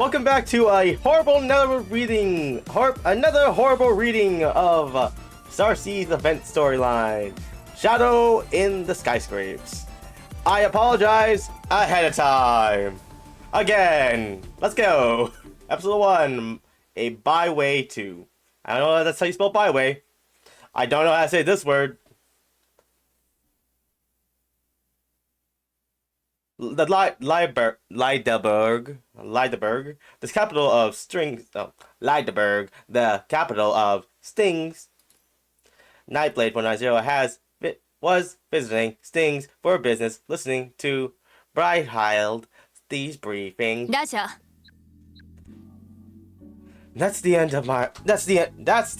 Welcome back to a another horrible reading of Starseed's event storyline, Shadow in the Skyscrapers. I apologize ahead of time. Again, let's go. Episode 1, a byway 2. I don't know if that's how you spell byway. I don't know how to say this word. The Leideberg, the capital of strings. Oh, Leideberg, the capital of stings. Nightblade 190 was visiting Stings for business, listening to Brighthild Steve's briefing. Raja. That's the end of my. That's the end. That was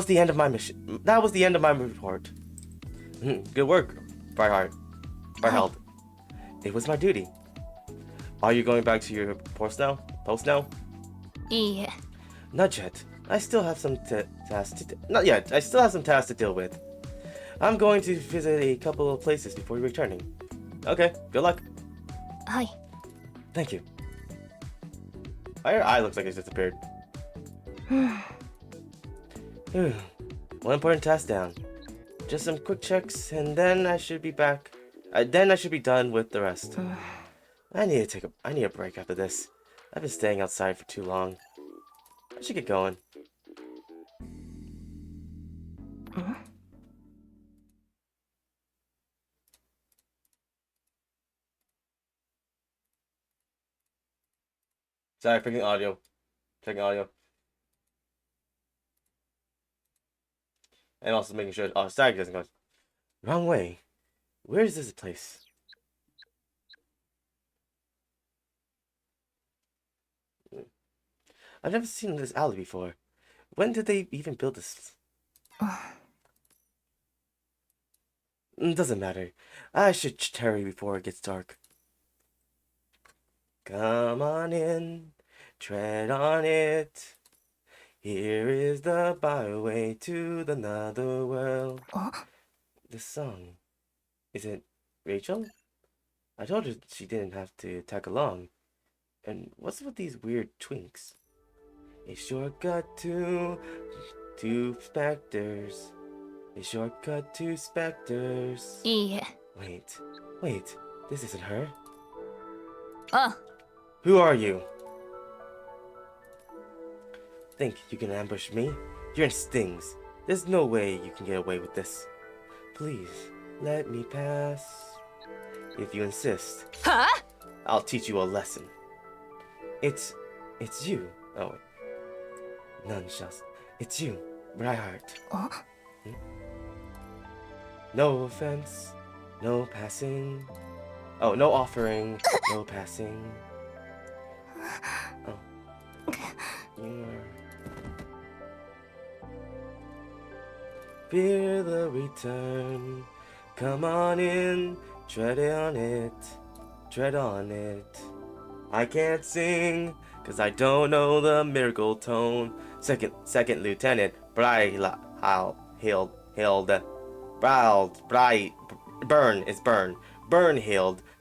the end of my mission. That was the end of my report. Good work, Brighthild. It was my duty. Are you going back to your post now? Yeah. Not yet. I still have some tasks to. Not yet. I still have some tasks to deal with. I'm going to visit a couple of places before returning. Okay. Good luck. Hi. Thank you. Your eye looks like it's disappeared. One important task down. Just some quick checks, and then I should be back. Then I should be done with the rest. I need a break after this. I've been staying outside for too long. I should get going. Sorry, checking audio. And also making sure Stark doesn't go wrong way. Where is this place? I've never seen this alley before. When did they even build this? Doesn't matter. I should hurry before it gets dark. Come on in, tread on it. Here is the byway to the nether world. The song. Is it Rachel? I told her she didn't have to tag along. And what's with these weird twinks? A shortcut to specters. A shortcut to specters. Yeah. Wait. This isn't her. Who are you? Think you can ambush me? You're in Stings. There's no way you can get away with this. Please, let me pass. If you insist. Huh? I'll teach you a lesson. It's you. Oh, wait. None shall. It's you, Brightheart. No offense, no passing. Oh, no offering, no passing. Oh. Fear the return. Come on in, tread on it. I can't sing, cause I don't know the miracle tone. Second Lieutenant Burnhild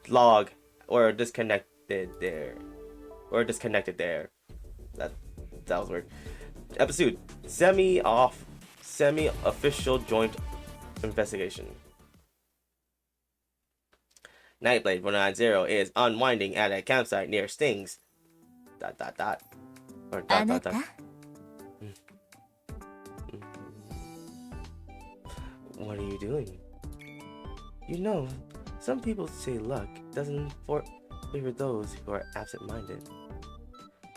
log or disconnected there. That was weird. Episode semi-official joint investigation. Nightblade 190 is unwinding at a campsite near Stings. ... Or ... What are you doing? You know, some people say luck doesn't favor those who are absent-minded.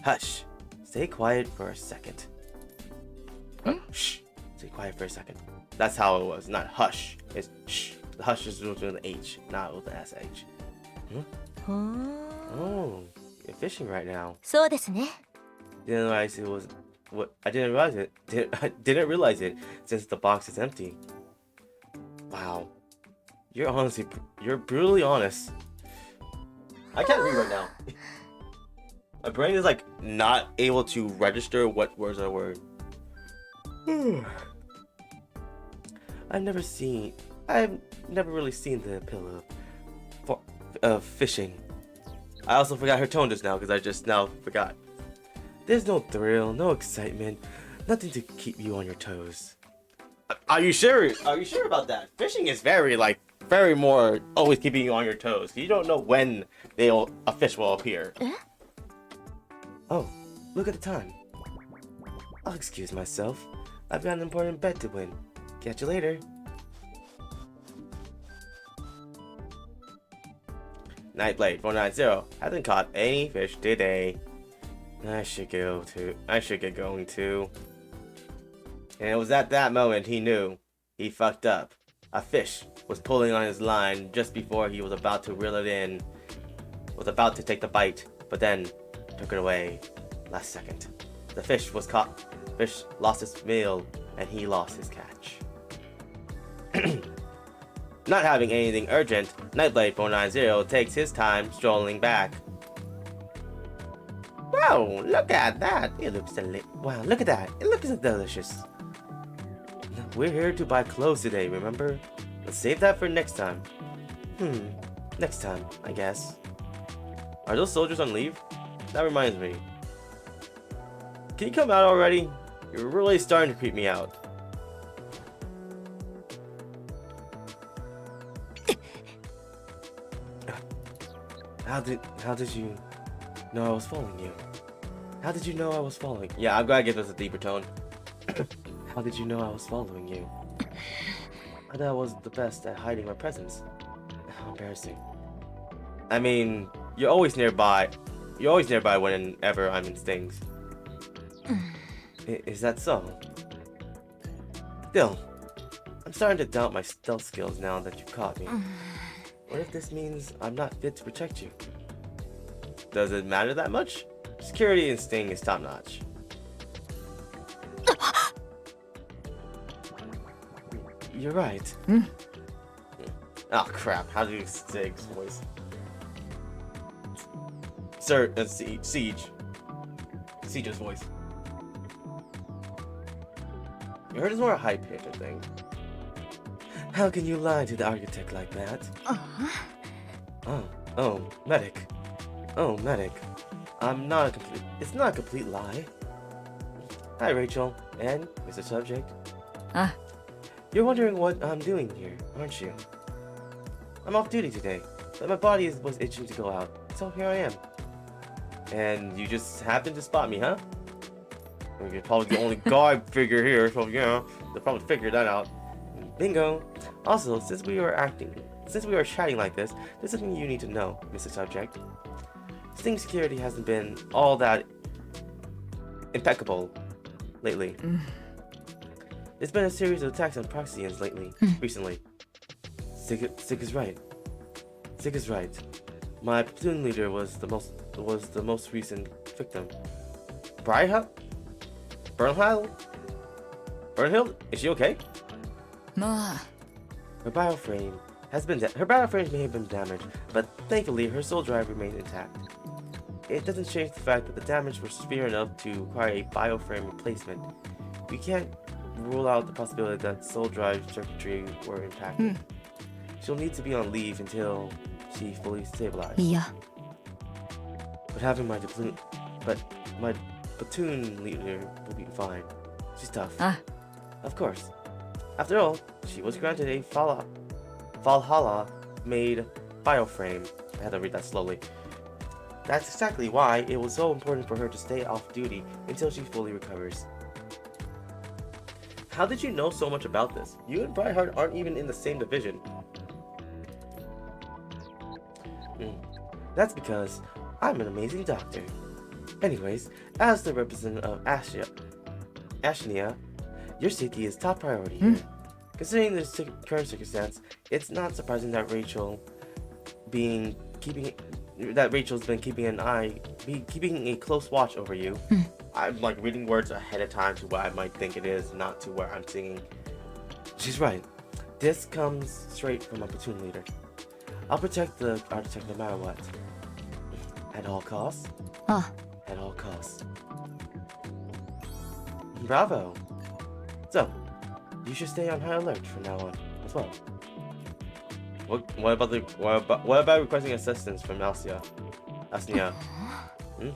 Hush! Stay quiet for a second. Shh! Stay quiet for a second. That's how it was, not hush. It's shh. The hush is with an H, not with an SH. Oh, you're fishing right now. そうですね。 Didn't realize it was what I didn't realize it. Didn't realize it since the box is empty. Wow, you're brutally honest. I can't read right now. My brain is like not able to register what words are word. I've never really seen the appeal of fishing. I also forgot her tone just now because I just now forgot. There's no thrill, no excitement, nothing to keep you on your toes. Are you sure? Are you sure about that? Fishing is very more always keeping you on your toes. You don't know when a fish will appear. Oh, look at the time. I'll excuse myself. I've got an important bet to win. Catch you later. Nightblade 490 hasn't caught any fish today. I should get going too. And it was at that moment he knew he fucked up. A fish was pulling on his line just before he was about to reel it in. Was about to take the bite, but then took it away last second. The fish was caught. Fish lost his meal, and he lost his catch. Not having anything urgent, Nightblade 490 takes his time strolling back. Wow, look at that! It looks wow, look at that! It looks delicious. We're here to buy clothes today, remember? Let's save that for next time. Next time, I guess. Are those soldiers on leave? That reminds me. Can you come out already? You're really starting to creep me out. How did you know I was following you? How did you know I was following? Yeah, I'm glad I give this a deeper tone. How did you know I was following you? I thought I was the best at hiding my presence. How embarrassing. I mean, you're always nearby. You're always nearby whenever I'm in stings. Is that so? Still, I'm starting to doubt my stealth skills now that you caught me. What if this means I'm not fit to protect you? Does it matter that much? Security and sting is top notch. You're right. Oh crap, how do you say his voice? Sir, Siege. Siege's voice. You heard it's more high pitch, I think. How can you lie to the architect like that? Medic. Oh, medic. It's not a complete lie. Hi, Rachel. And Mr. Subject. You're wondering what I'm doing here, aren't you? I'm off duty today, but my body was itching to go out, so here I am. And you just happened to spot me, huh? You're probably the only guard figure here, so yeah, they'll probably figure that out. Bingo! Also, since we are chatting like this, there's something you need to know, Mr. Subject. Sting security hasn't been all that impeccable lately. There's been a series of attacks on Proxians recently. Sig is right. Sig is right. My platoon leader was the most recent victim. Bernhild? Is she okay? Her bioframe may have been damaged, but thankfully her soul drive remained intact. It doesn't change the fact that the damage was severe enough to require a bioframe replacement. We can't rule out the possibility that soul drive circuitry were impacted. She'll need to be on leave until she fully stabilized. Yeah. But my platoon leader will be fine. She's tough. Of course. After all, she was granted a Valhalla-made bioframe. I had to read that slowly. That's exactly why it was so important for her to stay off duty until she fully recovers. How did you know so much about this? You and Brightheart aren't even in the same division. That's because I'm an amazing doctor. Anyways, as the representative of Asnia, your safety is top priority here. Considering the current circumstance, it's not surprising that Rachel's been keeping a close watch over you. I'm like reading words ahead of time to what I might think it is, not to where I'm singing. She's right. This comes straight from my platoon leader. I'll protect the architect no matter what. At all costs? At all costs. Bravo! So, you should stay on high alert from now on as well. What about requesting assistance from Alcia? Asnia. Hmm?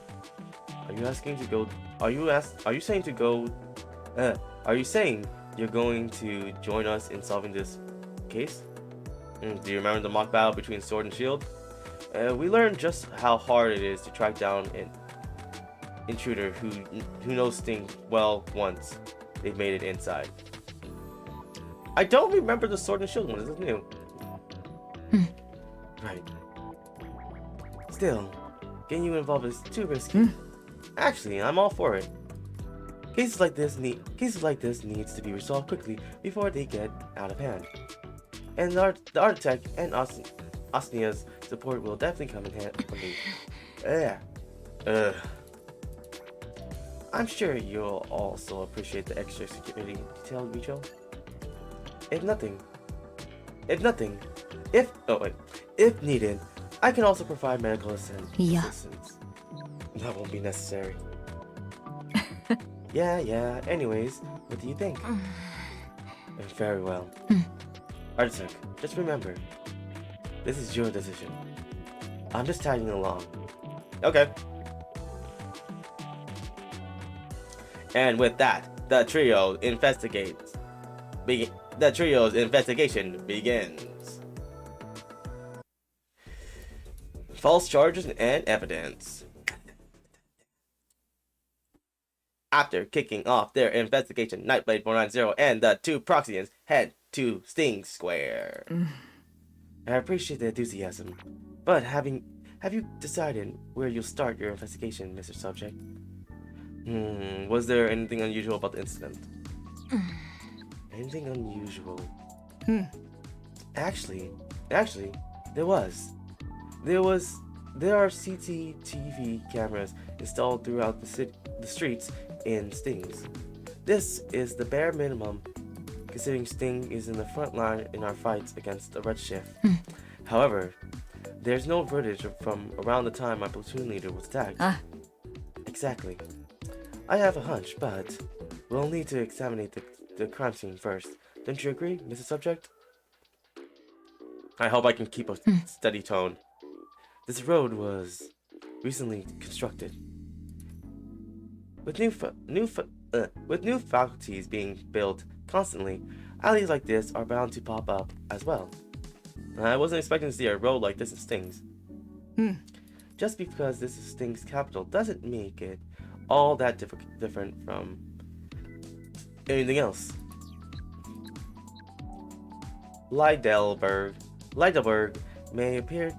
Are you asking to go? Are you saying to go? Are you saying you're going to join us in solving this case? Do you remember the mock battle between Sword and Shield? We learned just how hard it is to track down an intruder who knows Sting well once they've made it inside. I don't remember the Sword and Shield one. This is new. Right. Still, getting you involved is too risky. Actually, I'm all for it. Cases like this needs to be resolved quickly before they get out of hand. And the architect and Asnia's support will definitely come in handy. I'm sure you'll also appreciate the extra security detail, Richo. If needed, I can also provide medical assistance. That won't be necessary. Yeah. Anyways, what do you think? Very well. Architect, just remember, this is your decision. I'm just tagging along. Okay. And with that, the trio's investigation begins. False charges and evidence. After kicking off their investigation, Nightblade 490 and the two Proxians head to Sting Square. I appreciate the enthusiasm, but have you decided where you'll start your investigation, Mr. Subject? Was there anything unusual about the incident? Anything unusual? Actually, there was. There are CCTV cameras installed throughout the streets in Stings. This is the bare minimum, considering Sting is in the front line in our fights against the Red Shift. However, there's no footage from around the time my platoon leader was tagged. Exactly. I have a hunch, but we'll need to examine the crime scene first. Don't you agree, Mr. Subject? I hope I can keep a steady tone. This road was recently constructed. With new faculties being built constantly, alleys like this are bound to pop up as well. I wasn't expecting to see a road like this in Stings. Just because this is Sting's capital doesn't make it all that different from anything else. Leidelberg may appear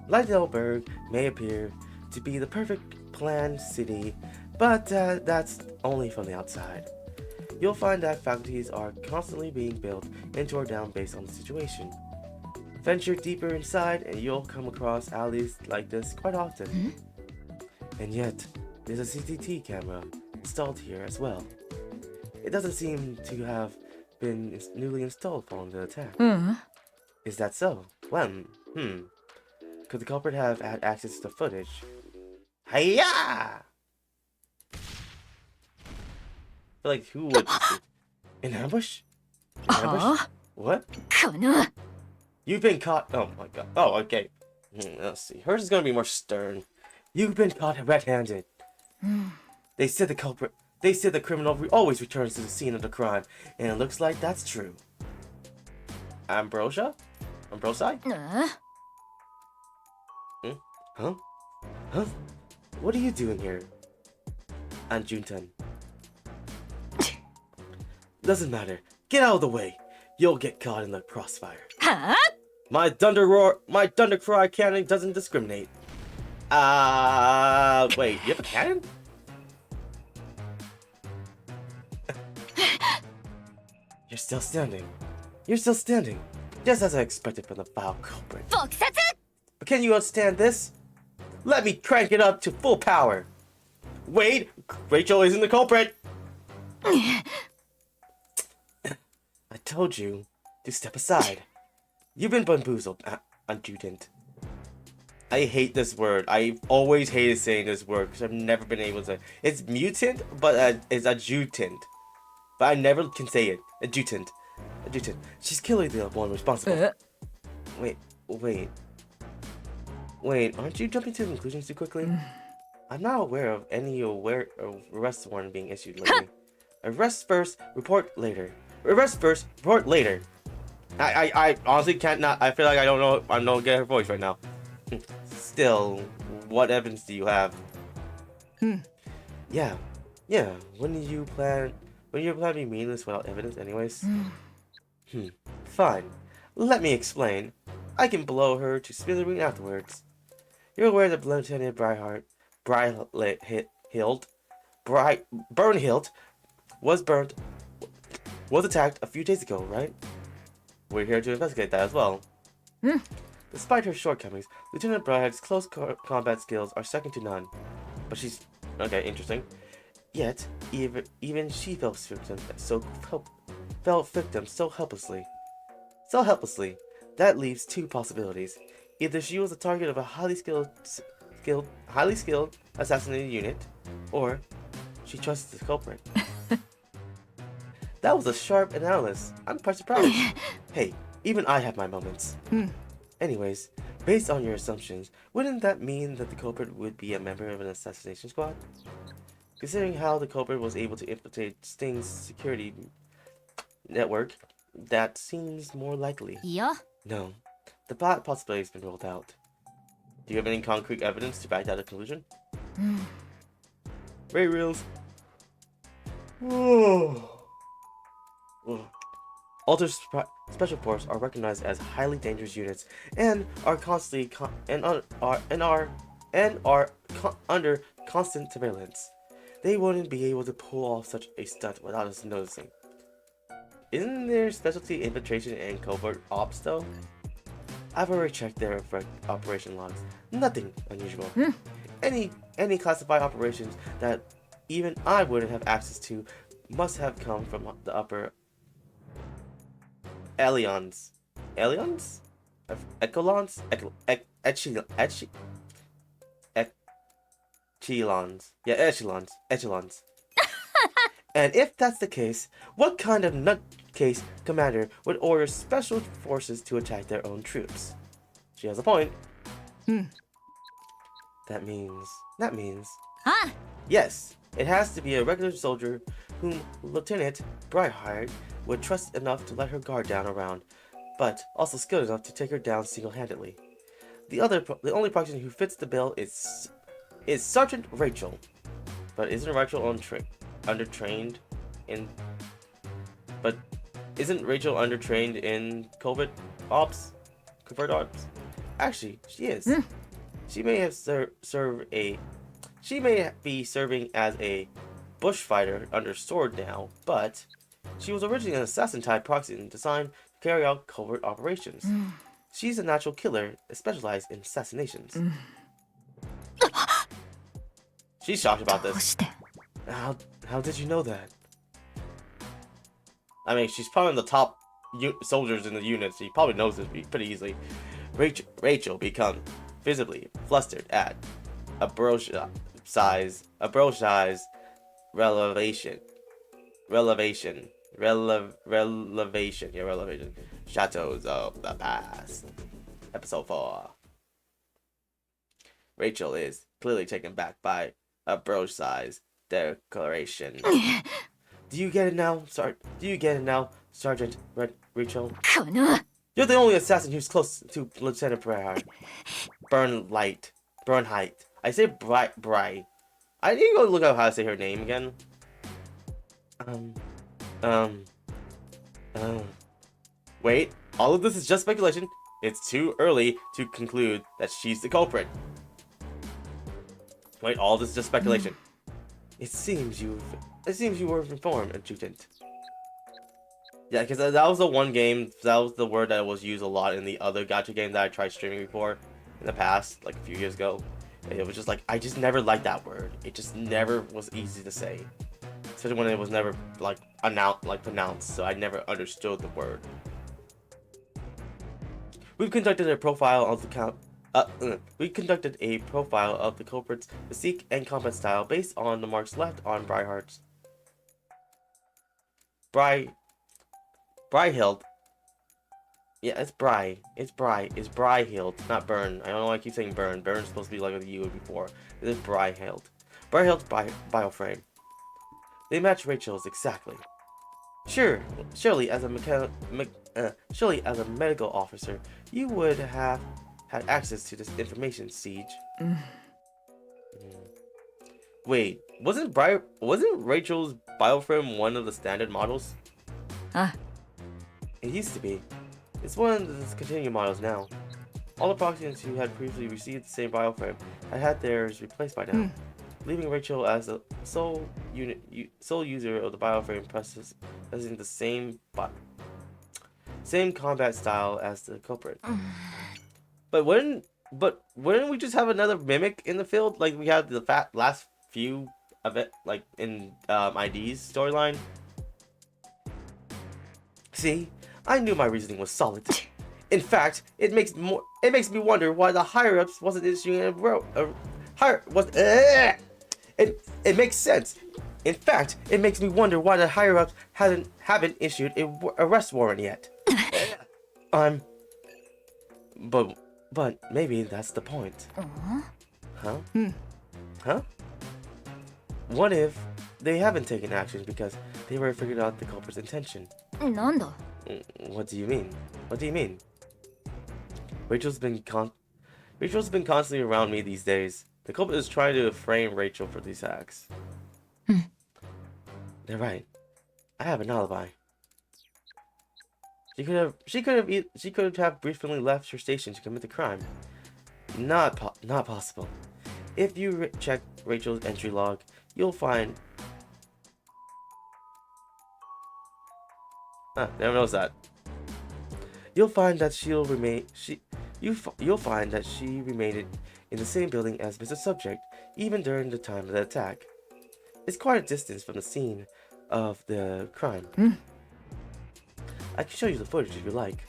to be the perfect planned city, but that's only from the outside. You'll find that faculties are constantly being built and torn down based on the situation. Venture deeper inside and you'll come across alleys like this quite often. And yet, there's a CCTV camera installed here as well. It doesn't seem to have been newly installed following the attack. Is that so? Well, could the culprit have had access to the footage? Hiya! Like, who would? In ambush? In ambush? What? You've been caught. Oh my god. Oh, okay. Let's see. Hers is gonna be more stern. You've been caught red-handed. They said the criminal always returns to the scene of the crime, and it looks like that's true. Ambrosia? Ambrosi? Huh? What are you doing here? Anjuntan. Doesn't matter. Get out of the way. You'll get caught in the crossfire. My thunder cry cannon doesn't discriminate. Wait, you have a cannon? You're still standing. Just as I expected from the foul culprit. But can you understand this? Let me crank it up to full power. Wait, Rachel isn't the culprit. I told you to step aside. You've been bamboozled, adjutant. I hate this word. I've always hated saying this word because I've never been able to. It's mutant, but it's adjutant. But I never can say it. Adjutant. She's clearly the one responsible. Wait. Wait, aren't you jumping to conclusions too quickly? I'm not aware of any arrest warrant being issued lately. Arrest first, report later. Arrest first, report later. I honestly can't not. I feel like I don't know. I don't get her voice right now. Still, what evidence do you have? Yeah, yeah. When you plan to be meaningless without evidence, anyways. Fine. Let me explain. I can blow her to smithereens afterwards. You're aware that Lieutenant Burnhilt was attacked a few days ago, right? We're here to investigate that as well. Despite her shortcomings, Lieutenant Bright's close combat skills are second to none. But she's okay, interesting. Yet, even she fell victim so helplessly. So helplessly. That leaves two possibilities. Either she was the target of a highly skilled assassinating unit, or she trusted the culprit. That was a sharp analysis. I'm quite surprised. Hey, even I have my moments. Anyways, based on your assumptions, wouldn't that mean that the culprit would be a member of an assassination squad? Considering how the culprit was able to infiltrate Sting's security network, that seems more likely. Yeah? No, the plot possibility has been ruled out. Do you have any concrete evidence to back that conclusion? Ray reels. Altered special force are recognized as highly dangerous units and are constantly under constant surveillance. They wouldn't be able to pull off such a stunt without us noticing. Isn't their specialty infiltration and covert ops though? I've already checked their operation logs. Nothing unusual. Any classified operations that even I wouldn't have access to must have come from the upper Elions. Elions? Echelons? Echelons. Yeah, echelons. Echelons. And if that's the case, what kind of nutcase commander would order special forces to attack their own troops? She has a point. That means... Ah! Yes, it has to be a regular soldier whom Lieutenant Brightheart would trust enough to let her guard down around, but also skilled enough to take her down single-handedly. The only person who fits the bill is Sergeant Rachel. But isn't Rachel undertrained in... But isn't Rachel undertrained in covert ops? Actually, she is. She may have She may be serving as a bushfighter under sword now, but she was originally an assassin-type proxy designed to carry out covert operations. She's a natural killer specialized in assassinations. She's shocked about this. How did you know that? I mean, she's probably the top soldiers in the unit, so she probably knows this pretty easily. Rachel becomes visibly flustered at a brooch size relevation. Shadows of the Past. Episode 4. Rachel is clearly taken back by a brooch-size declaration. Do you get it now, Sergeant Rachel? You're the only assassin who's close to Lieutenant Burnheight. I say Bry. I need to go look up how to say her name again. Wait, all of this is just speculation. It's too early to conclude that she's the culprit. Wait, all this is just speculation. It seems you were informed, Adjutant. Yeah, because that was the one game, that was the word that was used a lot in the other gacha game that I tried streaming before in the past, like a few years ago. And it was just like, I just never liked that word. It just never was easy to say. Especially when it was never pronounced, so I never understood the word. We've conducted a profile of the culprit's physique and combat style based on the marks left on Bryhild Yeah, it's Bry. It's Bry. It's Bry-Hilt, not Burn. I don't know why I keep saying Burn. Burn's supposed to be like what you were before. It is Bry-Hilt. Bry-Hilt's bioframe. They match Rachel's exactly. Sure, surely as a medical officer, you would have had access to this information, Siege. Wait, wasn't Rachel's bioframe one of the standard models? Ah. It used to be. It's one of the continuing models now. All the Proxians who had previously received the same bioframe had theirs replaced by now, leaving Rachel as the sole user of the bioframe, possessing the same combat style as the culprit. But wouldn't we just have another mimic in the field like we had the last few of it, like in ID's storyline? See, I knew my reasoning was solid. In fact, it makes me wonder why the higher ups wasn't issuing it makes sense. In fact, it makes me wonder why the higher ups haven't issued a arrest warrant yet. But maybe that's the point. Huh? Huh? What if they haven't taken action because they already figured out the culprit's intention? なんだ What do you mean? What do you mean? Rachel's been constantly around me these days. The culprit is trying to frame Rachel for these acts. They're right. I have an alibi. She could have briefly left her station to commit the crime. Not possible. If you check Rachel's entry log, you'll find. Never knows that. You'll find that you'll find that she remained in the same building as Mr. Subject, even during the time of the attack. It's quite a distance from the scene of the crime. I can show you the footage if you like.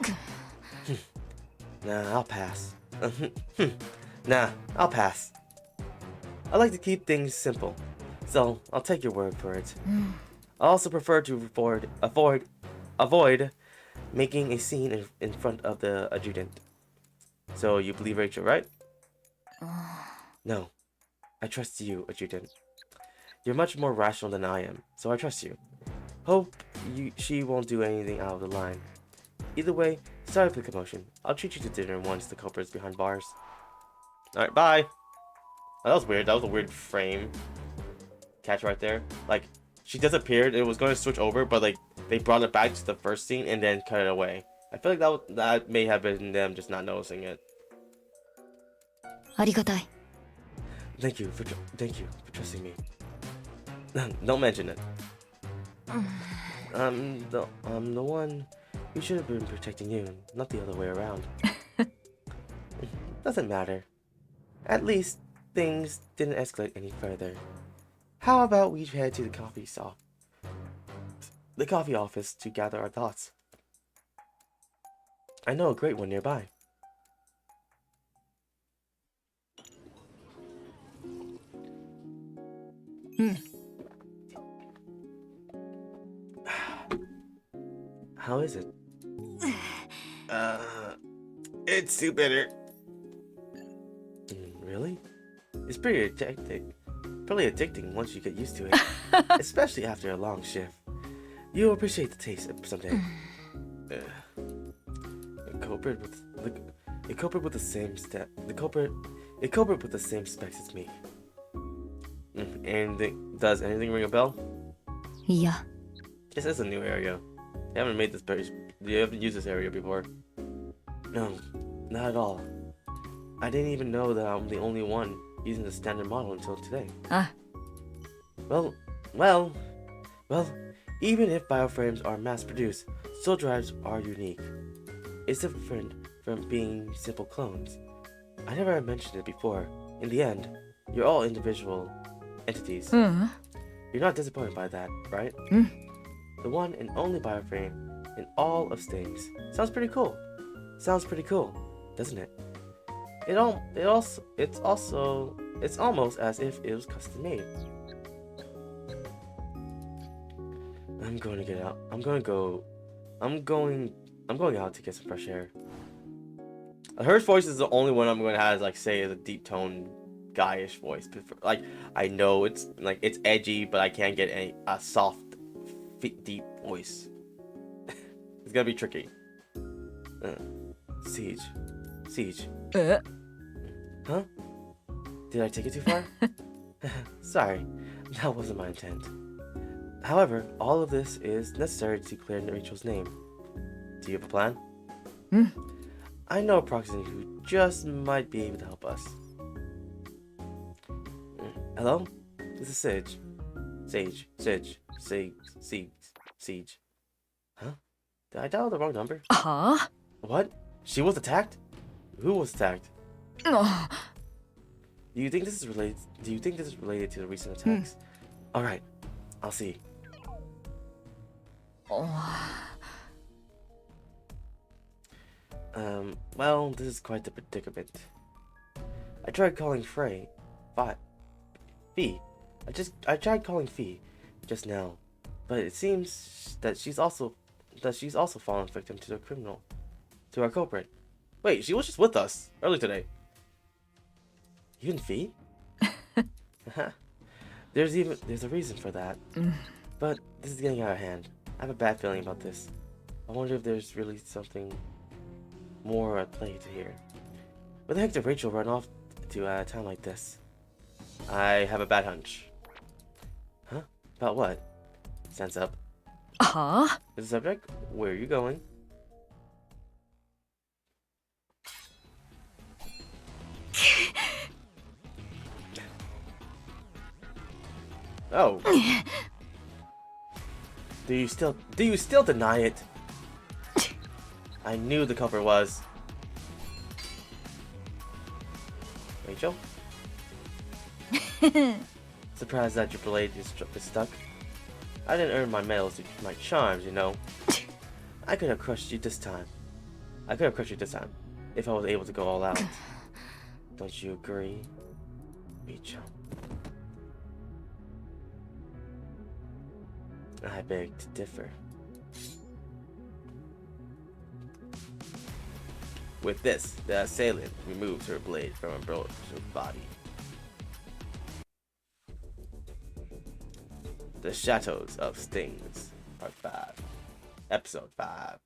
Nah, I'll pass. Nah, I'll pass. I like to keep things simple, so I'll take your word for it. I also prefer to avoid making a scene in front of the adjutant. So you believe Rachel, right? No, I trust you, adjutant. You're much more rational than I am, so I trust you. Hope she won't do anything out of the line. Either way, sorry for the commotion. I'll treat you to dinner once the culprit's behind bars. Alright, bye! Oh, that was weird. That was a weird frame catch right there. Like, she disappeared. It was going to switch over, but like they brought it back to the first scene and then cut it away. I feel like that may have been them just not noticing it. ありがたい Thank you for trusting me. Don't mention it. I'm the one who should have been protecting you, not the other way around. Doesn't matter. At least things didn't escalate any further. How about we head to the coffee office to gather our thoughts? I know a great one nearby. How is it? It's too bitter. Really? It's pretty addicting once you get used to it, especially after a long shift. You'll appreciate the taste someday. A culprit with the same specs as me. Does anything ring a bell? いや This is a new area. You haven't used this area before. No, not at all. I didn't even know that I'm the only one using the standard model until today. Well, even if bioframes are mass-produced, soul drives are unique. It's different from being simple clones. I never mentioned it before. In the end, you're all individual entities. You're not disappointed by that, right? The one and only bioframe in all of Stings. Sounds pretty cool, doesn't it? It's almost as if it was custom made. I'm going I'm going out to get some fresh air. Her voice is the only one I'm going to have, like, say, is a deep tone, guyish voice. Like, I know it's like it's edgy, but I can't get a soft, deep voice. It's gonna be tricky. Siege. Huh? Did I take it too far? Sorry, that wasn't my intent. However, all of this is necessary to clear Rachel's name. Do you have a plan? I know a proxy who just might be able to help us. Hello? This is Siege. Huh? Did I dial the wrong number? Huh? What? She was attacked? Who was attacked? Oh. Do you think this is related to the recent attacks? Alright, I'll see. Well, this is quite the predicament. I tried calling Fee. I tried calling Fee just now, but it seems that she's also fallen victim to our culprit. Wait, she was just with us earlier today. Even Fee? There's a reason for that. But this is getting out of hand. I have a bad feeling about this. I wonder if there's really something more at play to here. Where the heck did Rachel run off to a town like this? I have a bad hunch. Huh? About what? Stands up. Huh? Is the subject? Where are you going? Oh. Do you still deny it? I knew the culprit was Rachel. Surprised that your blade is stuck. I didn't earn my medals with my charms, you know. I could have crushed you this time. If I was able to go all out. Don't you agree, Rachel? I beg to differ. With this, the assailant removes her blade from Ambrose's body. The Shadows of Stings, Part 5. Episode 5.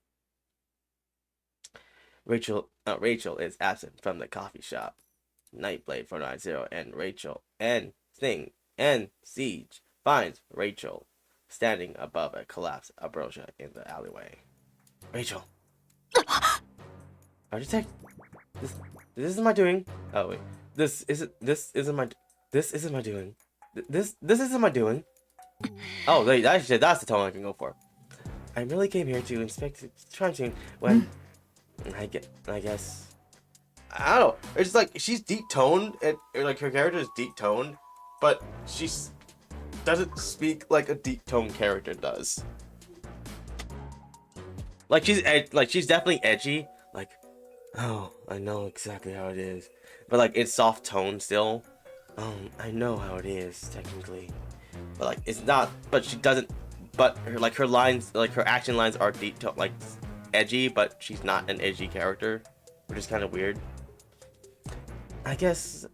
Rachel is absent from the coffee shop. Nightblade 490 and Rachel and Sting and Siege finds Rachel standing above a collapsed ambrosia in the alleyway. Rachel. Architect? This isn't my doing. Oh wait. This isn't my doing. This isn't my doing. Oh wait, that's the tone I can go for. I really came here to inspect the crime scene when I guess I don't know. It's like she's deep toned and like her character is deep toned, but she's doesn't speak like a deep toned character does. Like she's definitely edgy. Like, oh, I know exactly how it is, but like it's soft tone still. I know how it is technically, but like it's not. But she doesn't. But her lines, like her action lines, are deep tone, like edgy, but she's not an edgy character, which is kind of weird. I guess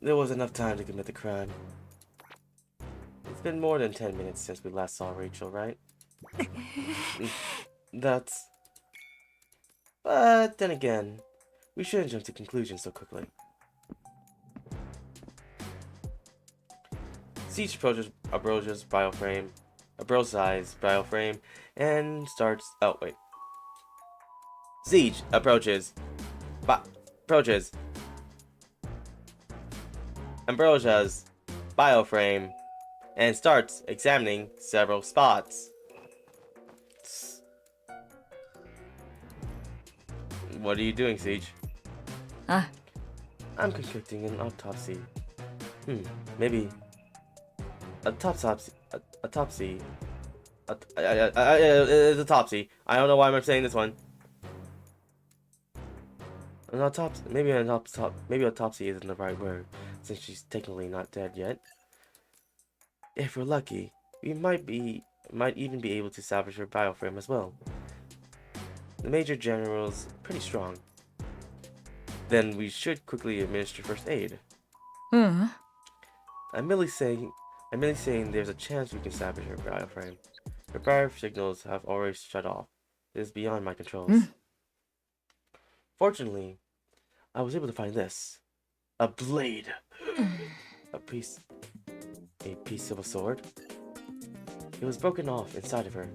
there was enough time to commit the crime. It's been more than 10 minutes since we last saw Rachel, right? That's... But then again, we shouldn't jump to conclusions so quickly. Siege approaches Ambrosia's bioframe, Ambrosia's bioframe, and starts... Oh, wait. Siege approaches Ambrosia's bioframe and starts examining several spots. What are you doing, Siege? I'm concocting an autopsy. Maybe a autopsy. It's a topsy. I don't know why I'm saying this one. An autopsy. Maybe autopsy isn't the right word, since she's technically not dead yet. If we're lucky, we might even be able to salvage her bioframe as well. The Major General's pretty strong. Then we should quickly administer first aid. ううん。I'm merely saying there's a chance we can sabotage her bioframe. Her bio signals have already shut off. It is beyond my controls. Fortunately, I was able to find this. A blade. A piece of a sword. It was broken off inside of her.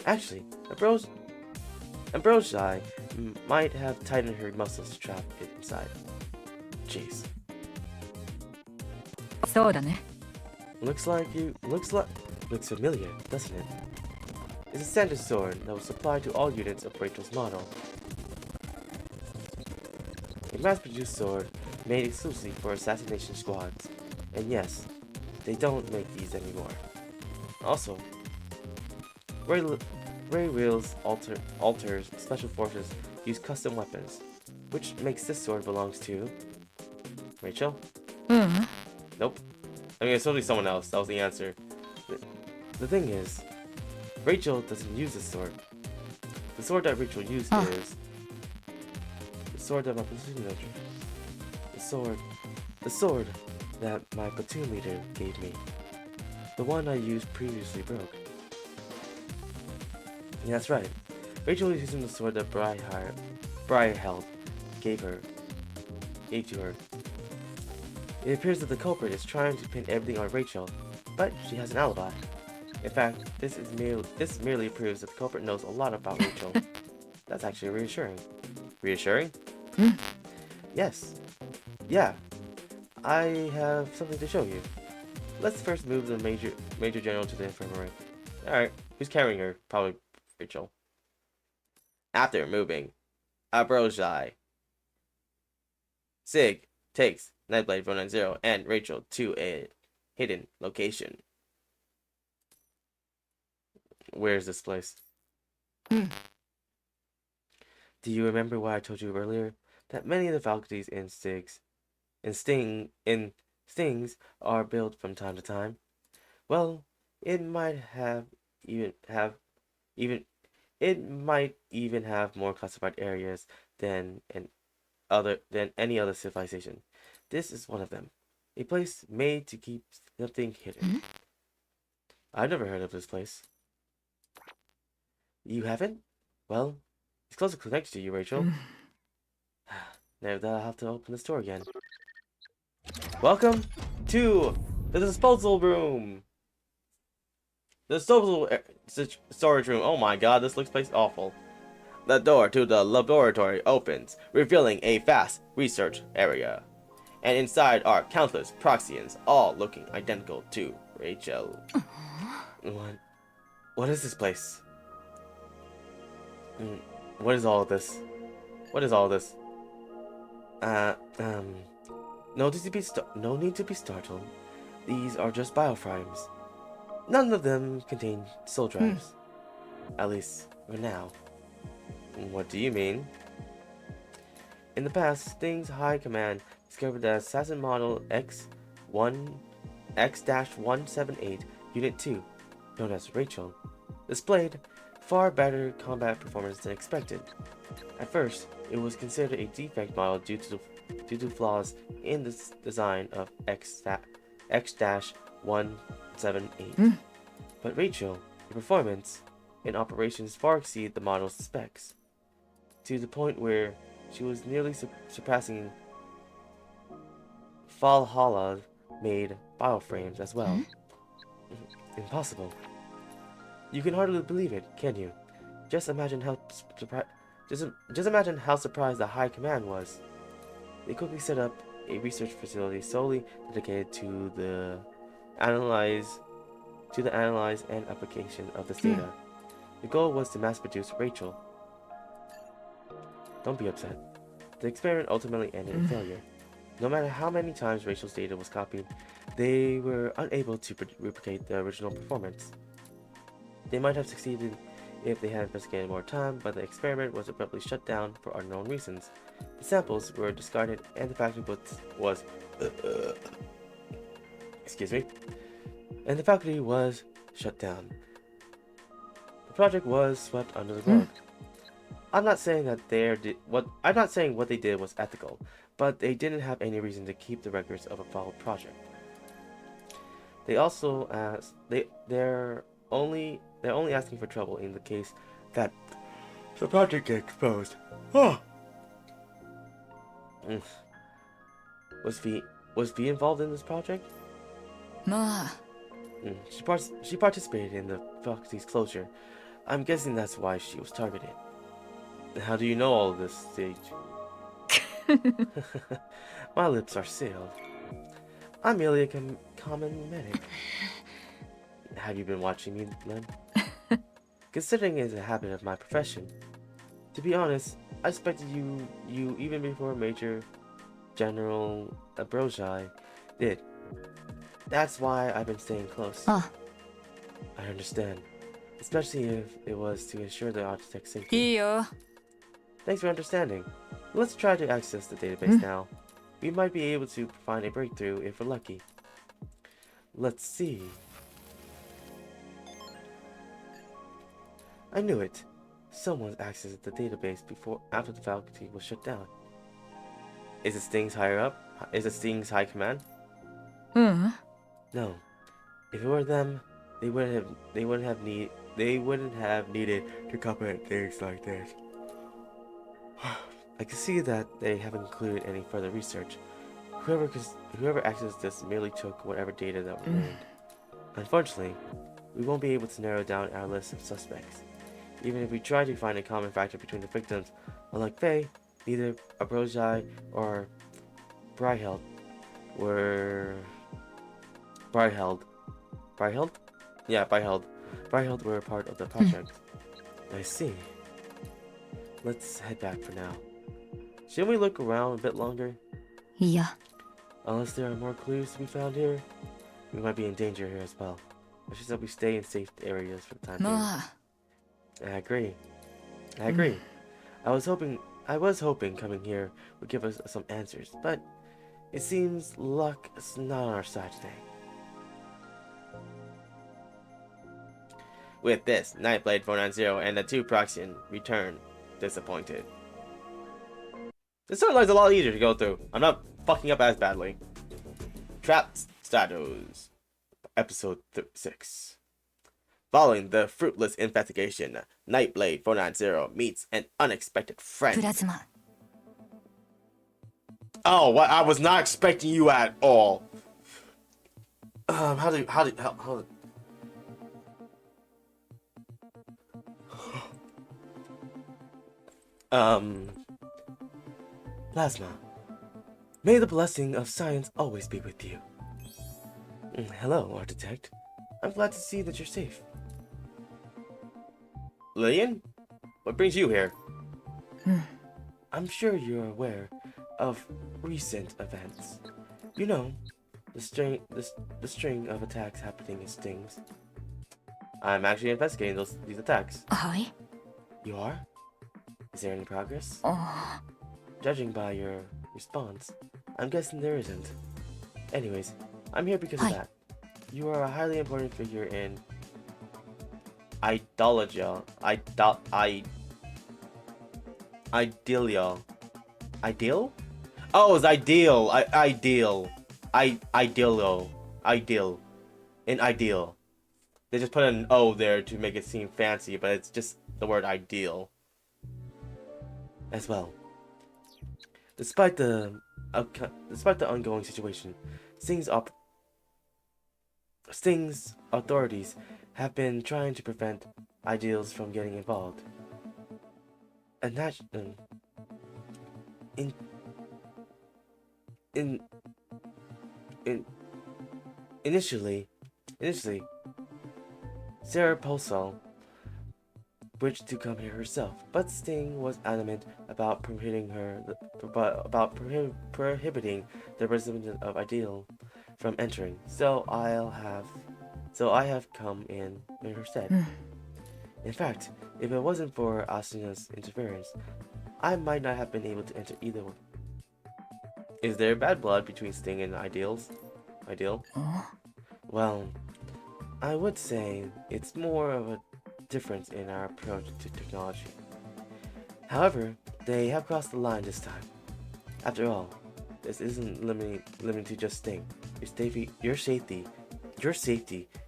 Actually, Ambrosii might have tightened her muscles to trap it inside. Jeez. そうだね。Looks familiar, doesn't it? It's a standard sword that was supplied to all units of Rachel's model. A mass-produced sword made exclusively for assassination squads. And yes, they don't make these anymore. Also, Ray Wheel's alters special forces use custom weapons, which makes this sword belongs to Rachel? ううん。 Nope. I mean, it's totally someone else. That was the answer. The thing is, Rachel doesn't use this sword. The sword that Rachel used is the sword that my platoon leader. The sword that my platoon leader gave me. The one I used previously broke. Yeah, that's right. Rachel is using the sword that Briarheld gave to her. It appears that the culprit is trying to pin everything on Rachel, but she has an alibi. In fact, this merely proves that the culprit knows a lot about Rachel. That's actually reassuring. Reassuring? Yes. Yeah. I have something to show you. Let's first move the Major General to the infirmary. Alright, who's carrying her? Probably Rachel. After moving, Abrozai. Sig takes Nightblade 490 and Rachel to a hidden location. Where's this place? Do you remember what I told you earlier? That many of the faculties in Stings are built from time to time? Well, it might even have more classified areas than any other civilization. This is one of them. A place made to keep something hidden. I've never heard of this place. You haven't? Well, it's close next to you, Rachel. Now that I'll have to open this door again. Welcome to the disposal room. The disposal storage room. Oh my god, this place awful. The door to the laboratory opens, revealing a vast research area. And inside are countless Proxians, all looking identical to Rachel. What is this place? What is all of this? What is all of this? No need to be startled. These are just bioframes. None of them contain soul drives. At least, for now. What do you mean? In the past, Sting's High Command discovered that Assassin Model X-178 Unit 2, known as Rachel, displayed far better combat performance than expected. At first, it was considered a defect model due to flaws in the design of X-178. But Rachel, her performance in operations far exceeded the model's specs, to the point where she was nearly surpassing Valhalla-made bioframes as well. Impossible. You can hardly believe it, can you? Just imagine how surprised the High Command was. They quickly set up a research facility solely dedicated to the analyze and application of this data. The goal was to mass-produce Rachel. Don't be upset. The experiment ultimately ended in failure. No matter how many times Rachel's data was copied, they were unable to replicate the original performance. They might have succeeded if they had investigated more time, but the experiment was abruptly shut down for unknown reasons. The samples were discarded and the faculty was shut down. The project was swept under the rug. I'm not saying that I'm not saying what they did was ethical, but they didn't have any reason to keep the records of a failed project. They also asked they're only asking for trouble in the case that the project gets exposed. Oh. Was V involved in this project? まあ She participated in the Foxy's closure. I'm guessing that's why she was targeted. How do you know all of this, Sage? My lips are sealed. I'm merely a common medic. Have you been watching me, Len? Considering it's a habit of my profession. To be honest, I suspected you even before Major General Abrojai did. That's why I've been staying close. Ah. I understand. Especially if it was to ensure the architect's safety. いいよ Thanks for understanding. Let's try to access the database now. We might be able to find a breakthrough if we're lucky. Let's see. I knew it. Someone's accessed the database after the faculty was shut down. Is it Sting's higher up? Is it Sting's high command? うん No. If it were them, they wouldn't have needed to comment things like this. I can see that they haven't included any further research. Whoever accessed this merely took whatever data that was gained. Unfortunately, we won't be able to narrow down our list of suspects. Even if we try to find a common factor between the victims, unlike Faye, neither Abrojai or Bryheld were... Bryheld? Yeah, Bryheld were a part of the project. I see. Let's head back for now. Shouldn't we look around a bit longer? いや Unless there are more clues to be found here, we might be in danger here as well. I should hope we stay in safe areas for the time being. まあ I agree. I was hoping coming here would give us some answers, but it seems luck is not on our side today. With this, Nightblade 490 and the 2 Proxian return disappointed. This storyline's a lot easier to go through. I'm not fucking up as badly. Trapped Status, Episode 6. Following the fruitless investigation, Nightblade 490 meets an unexpected プ friend. ラズマ Oh, what? I was not expecting you at all. How Plasma. May the blessing of science always be with you. Hello, Architect. I'm glad to see that you're safe. Lillian? What brings you here? I'm sure you're aware of recent events. You know, the string of attacks happening in Stings. I'm actually investigating these attacks. はい You are? Is there any progress? あ Judging by your response, I'm guessing there isn't. Anyways, I'm here because of Hi. that. You are a highly important figure in Idealia. Ideal? Oh, it's ideal. Ideal. In ideal. They just put an O there to make it seem fancy, but it's just the word ideal. As well. Despite the ongoing situation, Sting's authorities have been trying to prevent Ideals from getting involved. And that initially, Sarah Pulsal wished to come here herself, but Sting was adamant about prohibiting the resident of Ideal from entering. So I have come in her stead. In fact, if it wasn't for Asunia's interference, I might not have been able to enter either one. Is there bad blood between Sting and Ideal? あ Well, I would say it's more of a difference in our approach to technology. However, they have crossed the line this time. After all, this isn't limited to just Sting. Your safety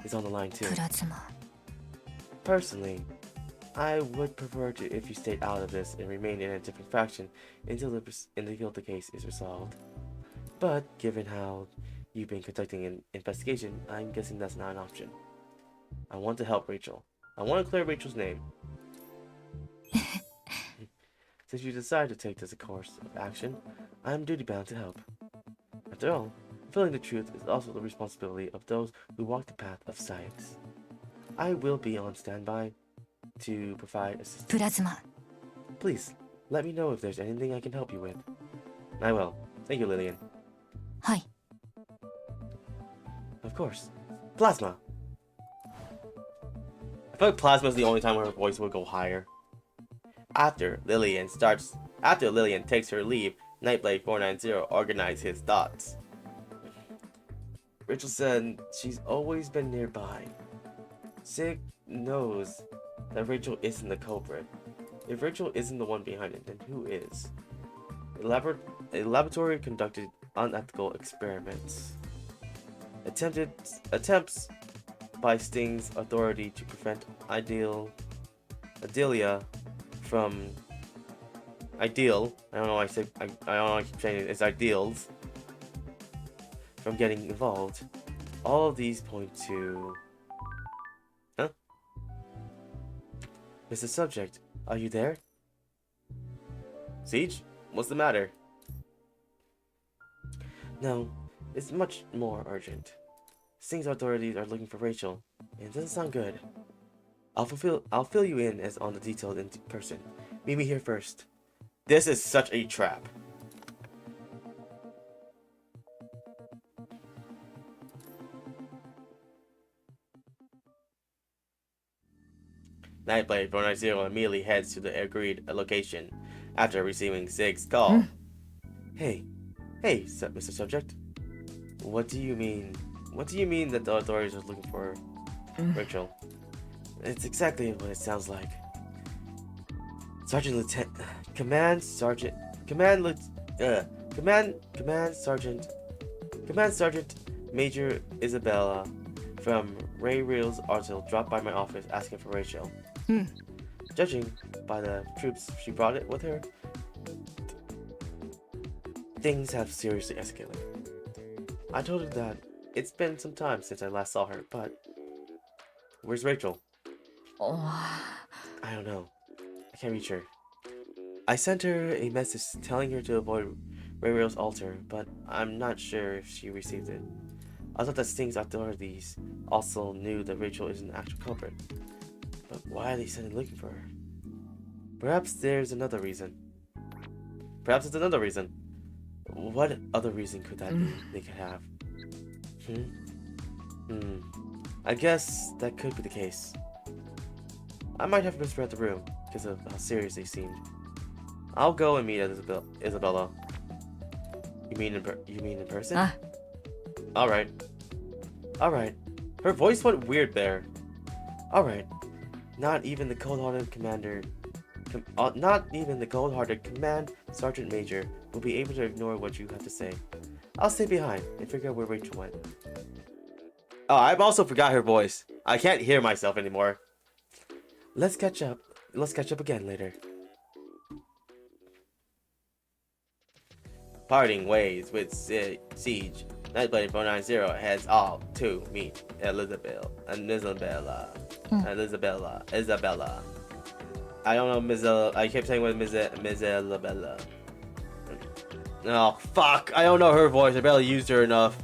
is on the line too. プラズマ Personally, I would prefer to if you stayed out of this and remained in a different faction until the case is resolved. But given how you've been conducting an investigation, I'm guessing that's not an option. I want to help Rachel. I want to clear Rachel's name. Since you decided to take this course of action, I'm duty-bound to help. After all, fulfilling the truth is also the responsibility of those who walk the path of science. I will be on standby to provide assistance. プラズマ Please, let me know if there's anything I can help you with. I will. Thank you, Lillian. はい Of course. Plasma! I feel like Plasma is the only time where her voice would go higher. After Lillian takes her leave, Nightblade 490 organizes his thoughts. Rachel said she's always been nearby. Sig knows that Rachel isn't the culprit. If Rachel isn't the one behind it, then who is? A laboratory conducted unethical experiments. Attempts by Sting's authority to prevent Adelia from Ideal. I don't know why I don't know why I keep saying it. It's Ideals from getting involved. All of these point to. Huh? Mr. Subject, are you there? Siege? What's the matter? No, it's much more urgent. Sting's authorities are looking for Rachel, and it doesn't sound good. I'll fill you in as on the details in person. Meet me here first. This is such a trap. Nightblade 490 immediately heads to the agreed location after receiving Zig's call. Hey, Mr. Subject. What do you mean? What do you mean that the authorities are looking for Rachel? It's exactly what it sounds like. Command Sergeant Major Isabella from Ray Reel's arsenal dropped by my office asking for Rachel. Judging by the troops she brought it with her, things have seriously escalated. I told her that it's been some time since I last saw her, but where's Rachel? I don't know. I can't reach her. I sent her a message telling her to avoid Rayrail's altar, but I'm not sure if she received it. I thought that Sting's authorities also knew that Rachel is an actual culprit. But why are they suddenly looking for her? Perhaps there's another reason. Perhaps it's another reason. What other reason could that be they could have? I guess that could be the case. I might have misread the room because of how serious they seemed. I'll go and meet Isabella. You mean in person? Alright. Her voice went weird there. Alright. Not even the cold-hearted command sergeant major will be able to ignore what you have to say. I'll stay behind and figure out where Rachel went. Oh, I've also forgot her voice. I can't hear myself anymore. Let's catch up again later. Parting ways with Siege, Nightblade 490 heads off to meet Isabella. I don't know, I kept saying with Miss Isabella. Oh, fuck. I don't know her voice. I barely used her enough.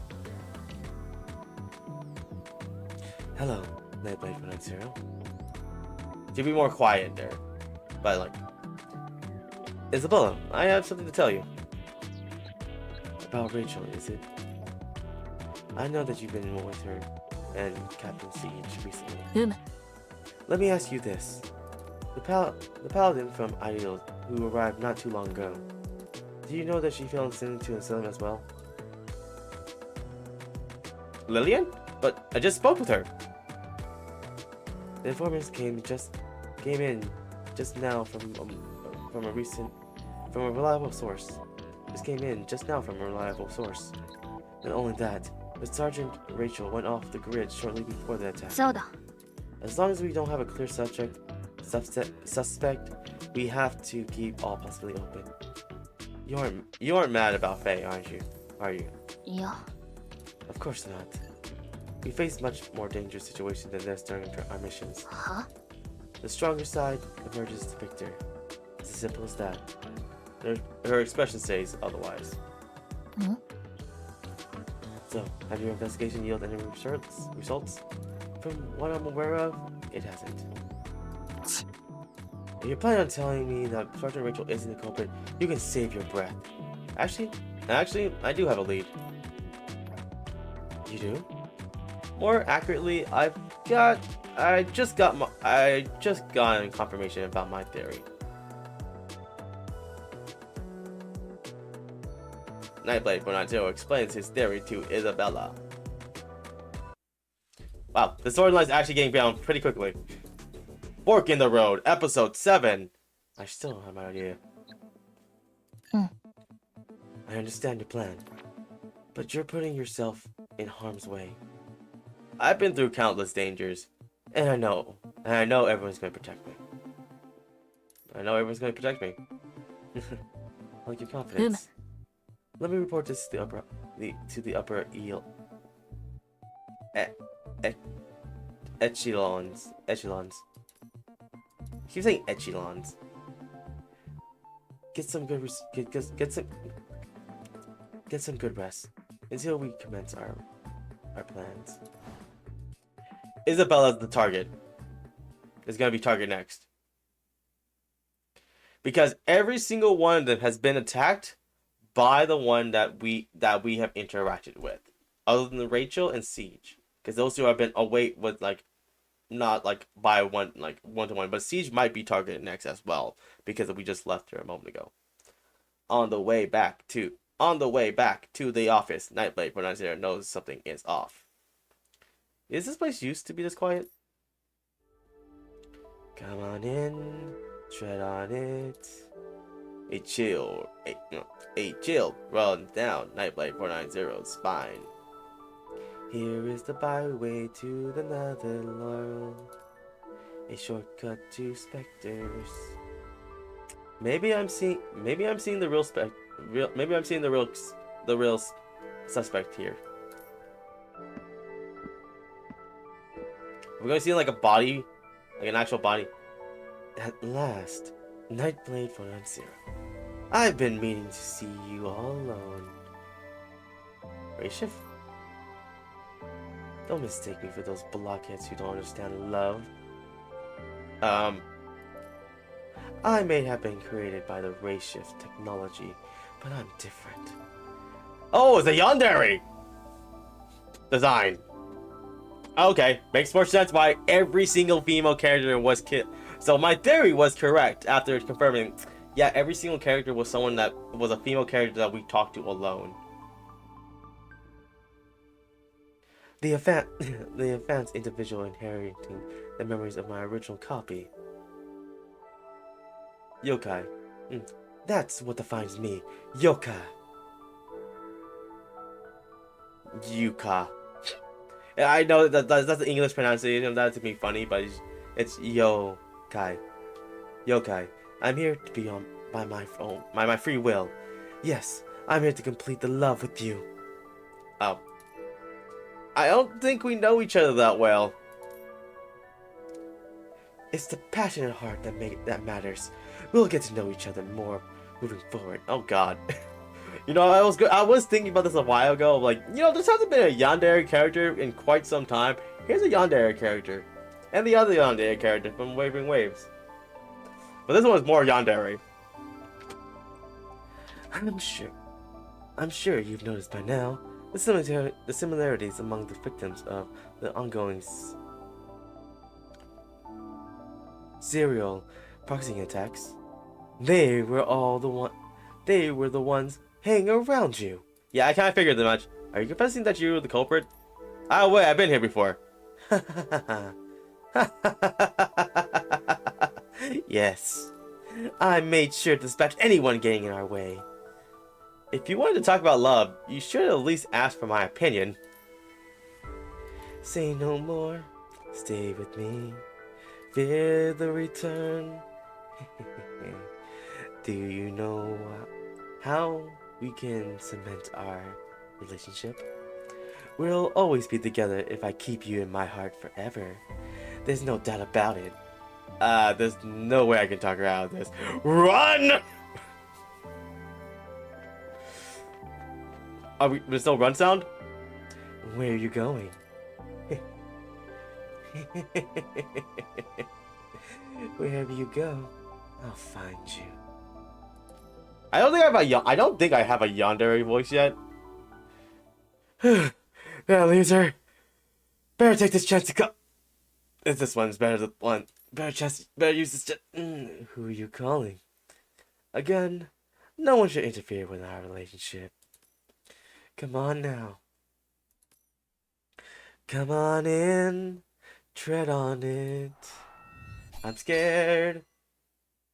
Hello, Nightblade 490. To be more quiet there. But, like... Isabella, I have something to tell you. About Rachel, is it? I know that you've been with her and Captain Siege recently. Let me ask you this. The paladin from Ideal, who arrived not too long ago, do you know that she fell into asylum as well? Lillian? But I just spoke with her. The informants came in just now from from a reliable source. This came in just now from a reliable source. Not only that, but Sergeant Rachel went off the grid shortly before the attack. そうだ As long as we don't have a clear suspect, we have to keep all possibility open. You aren't mad about Faye, aren't you? Are you? いや Of course not. We face much more dangerous situations than this during our missions. は The stronger side emerges the victor. It's as simple as that. Her expression says otherwise. ん So, have your investigation yielded any results? From what I'm aware of, it hasn't. If you're planning on telling me that Sergeant Rachel isn't the culprit, you can save your breath. Actually, I do have a lead. You do? More accurately, I just got confirmation about my theory. Nightblade 490 explains his theory to Isabella. Wow, the storyline is actually getting down pretty quickly. Fork in the Road, episode 7. I still don't have my idea. Hmm. I understand your plan, but you're putting yourself in harm's way. I've been through countless dangers, and I know everyone's going to protect me. I like your confidence. Let me report this to the upper echelons. I keep saying echelons. Get some good rest until we commence our plans. Isabella's the target. Is gonna be target next. Because every single one of them has been attacked by the one that we have interacted with, other than Rachel and Siege, because those two have been away with not by one to one, but Siege might be targeted next as well because we just left her a moment ago. On the way back to the office, Nightblade 490 knows something is off. Is this place used to be this quiet? Come on in, tread on it. A chill runs down Nightblade 490's spine. Here is the byway to the Netherworld, a shortcut to specters. Maybe I'm seeing the real suspect here. We're gonna see like a body, like an actual body. At last, Nightblade 490. I've been meaning to see you all alone. Rachel? Don't mistake me for those blockheads who don't understand love. I may have been created by the race shift technology, but I'm different. Oh, it's a yandere design. Okay, makes more sense why every single female character was killed. So my theory was correct after confirming. Yeah, every single character was someone that was a female character that we talked to alone. The advanced individual inheriting the memories of my original copy. Yokai. That's what defines me. Yokai. Yuka. I know that's the English pronunciation. That to be funny, but it's yokai. Yokai. I'm here to be by my free will. Yes, I'm here to complete the love with you. I don't think we know each other that well. It's the passionate heart that matters. We'll get to know each other more moving forward. Oh God. You know, I was thinking about this a while ago. Like, you know, this hasn't been a yandere character in quite some time. Here's a yandere character, and the other yandere character from Waving Waves. But this one was more yandere. I'm sure you've noticed by now the similarities among the victims of the ongoing serial proxying attacks. They were the ones hanging around you. Yeah, I kind of figured that much. Are you confessing that you were the culprit? Oh wait, I've been here before. Yes. I made sure to dispatch anyone getting in our way. If you wanted to talk about love, you should at least ask for my opinion. Say no more, stay with me, fear the return. Do you know how we can cement our relationship? We'll always be together if I keep you in my heart forever. There's no doubt about it. There's no way I can talk her out of this. Run! There's no run sound? Where are you going? Wherever you go, I'll find you. I don't think I have a yandere voice yet. That loser. Better take this chance to go. This one's better than one. Better use this. Who are you calling? Again, no one should interfere with our relationship. Come on now. Come on in. Tread on it. I'm scared.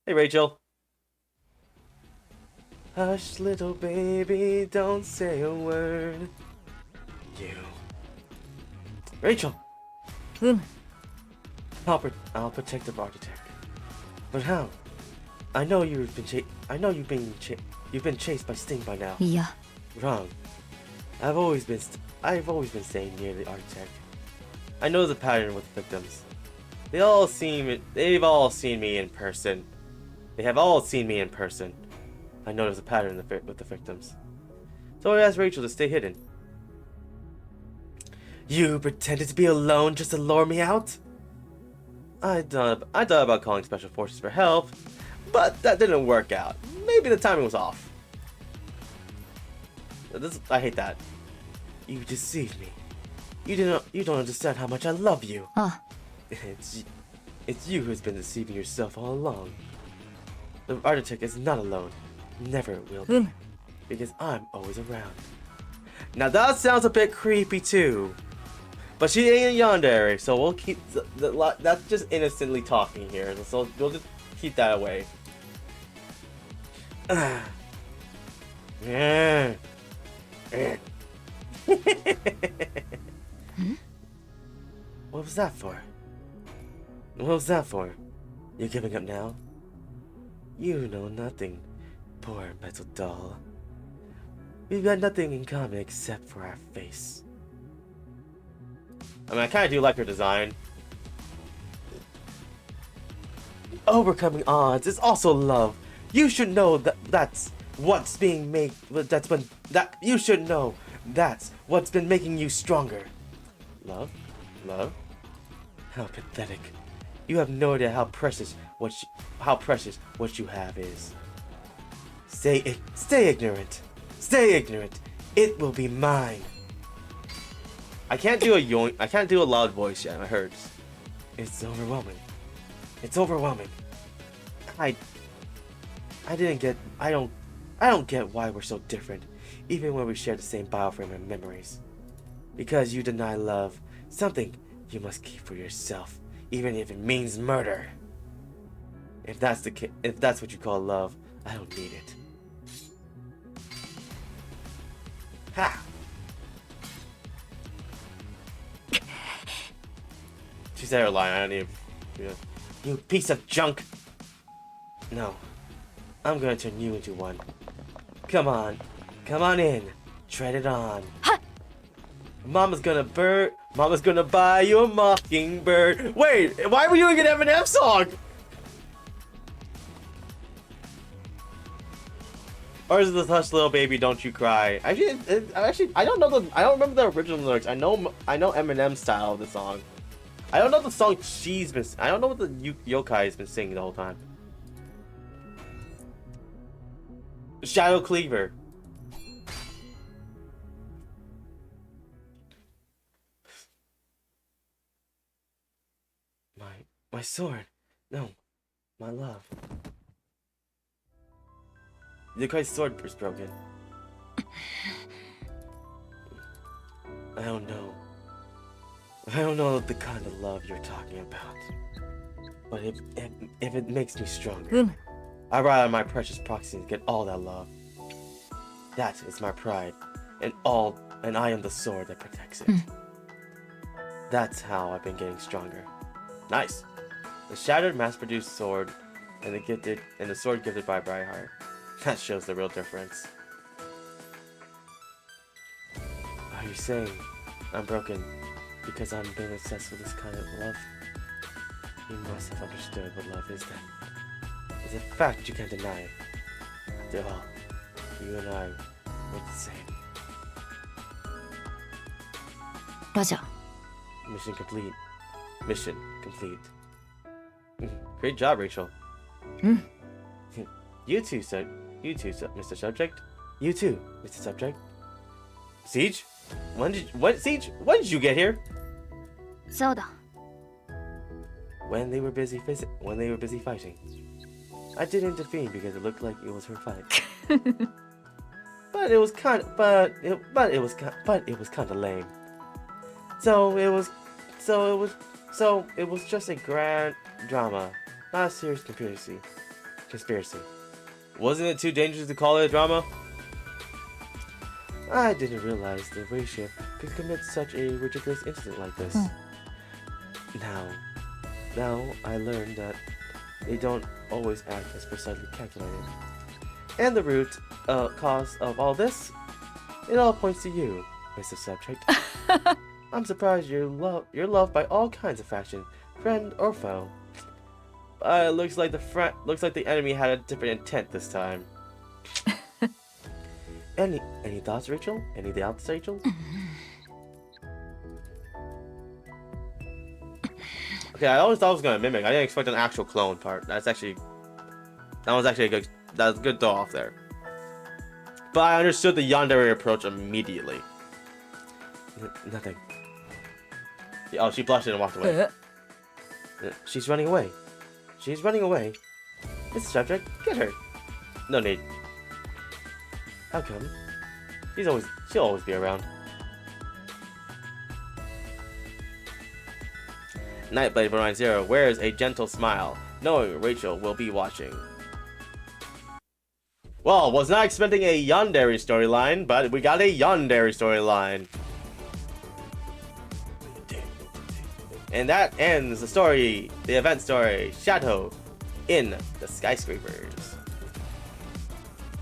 Hey, Rachel. Hush, little baby, don't say a word. You. Rachel. I'll protect the architect. But how? I know you've been chased by Sting by now. Yeah. Wrong. I've always been staying near the architect. I know the pattern with victims. They've all seen me in person. They have all seen me in person. I know there's a pattern with the victims. So I asked Rachel to stay hidden. You pretended to be alone just to lure me out? I thought about calling special forces for help, but that didn't work out. Maybe the timing was off. I hate that. You deceived me. You don't understand how much I love you. It's you who's been deceiving yourself all along. The architect is not alone. Never will be. Because I'm always around. Now that sounds a bit creepy too. But she ain't a yandere, so we'll keep that's just innocently talking here. So we'll just keep that away. What was that for? What was that for? You're giving up now? You know nothing, poor metal doll. We've got nothing in common except for our face. I mean, I kind of do like her design. Overcoming odds is also love. You should know that's what's being made. You should know that's what's been making you stronger. Love, love. How pathetic. You have no idea how precious what you have is. Stay ignorant. Stay ignorant. It will be mine. I can't do a yoink. I can't do a loud voice yet. It hurts. It's overwhelming. It's overwhelming. I don't get why we're so different, even when we share the same bioframe and memories. Because you deny love, something you must keep for yourself, even if it means murder. If that's what you call love, I don't need it. Ha! She said her line. I don't even. Yeah. You piece of junk. No, I'm gonna turn you into one. Come on in. Tread it on. Ha! Mama's gonna buy you a mockingbird. Wait, why were you doing an Eminem song? Or is it the Hush Little Baby Don't You Cry? Actually, I don't remember the original lyrics. I know Eminem's style of the song. I don't know the song I don't know what the yokai has been singing the whole time. Shadow Cleaver. My sword. No, my love. Yokai's sword is broken. I don't know the kind of love you're talking about. But if it makes me stronger, I rely on my precious proxy to get all that love. That is my pride, and I am the sword that protects it. That's how I've been getting stronger. Nice. The shattered, mass-produced sword, and the sword gifted by Briarheart. That shows the real difference. Are you saying I'm broken because I'm being obsessed with this kind of love? You must have understood what love is then. It's a fact you can't deny. After all, you and I were the same. Roger. Mission complete. Mission complete. Great job, Rachel. You too, Mr. Subject. You too, Mr. Subject. Siege? Siege? When did you get here? そうだ。 When they were busy fighting. I didn't intervene because it looked like it was her fight. But it was kind of lame. So it was just a grand drama, not a serious conspiracy. Wasn't it too dangerous to call it a drama? I didn't realize the race ship could commit such a ridiculous incident like this. Now I learned that they don't always act as precisely calculated. And the root cause of all this, it all points to you, Mr. Subject. I'm surprised you're loved by all kinds of faction, friend or foe. It looks like the enemy had a different intent this time. Any thoughts, Rachel? Any doubts, Rachel? Okay, I always thought it was gonna mimic. I didn't expect an actual clone part. That was actually a good throw off there. But I understood the yandere approach immediately. Nothing. Oh, she blushed and walked away. She's running away. She's running away. Mr. Subject, get her. No need. How come? She'll always be around. Nightblade 490 wears a gentle smile, knowing Rachel will be watching. Well, was not expecting a yandere storyline, but we got a yandere storyline. And that ends the event story, Shadow in the Skyscrapers.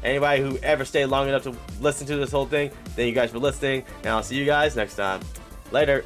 Anybody who ever stayed long enough to listen to this whole thing, thank you guys for listening, and I'll see you guys next time. Later.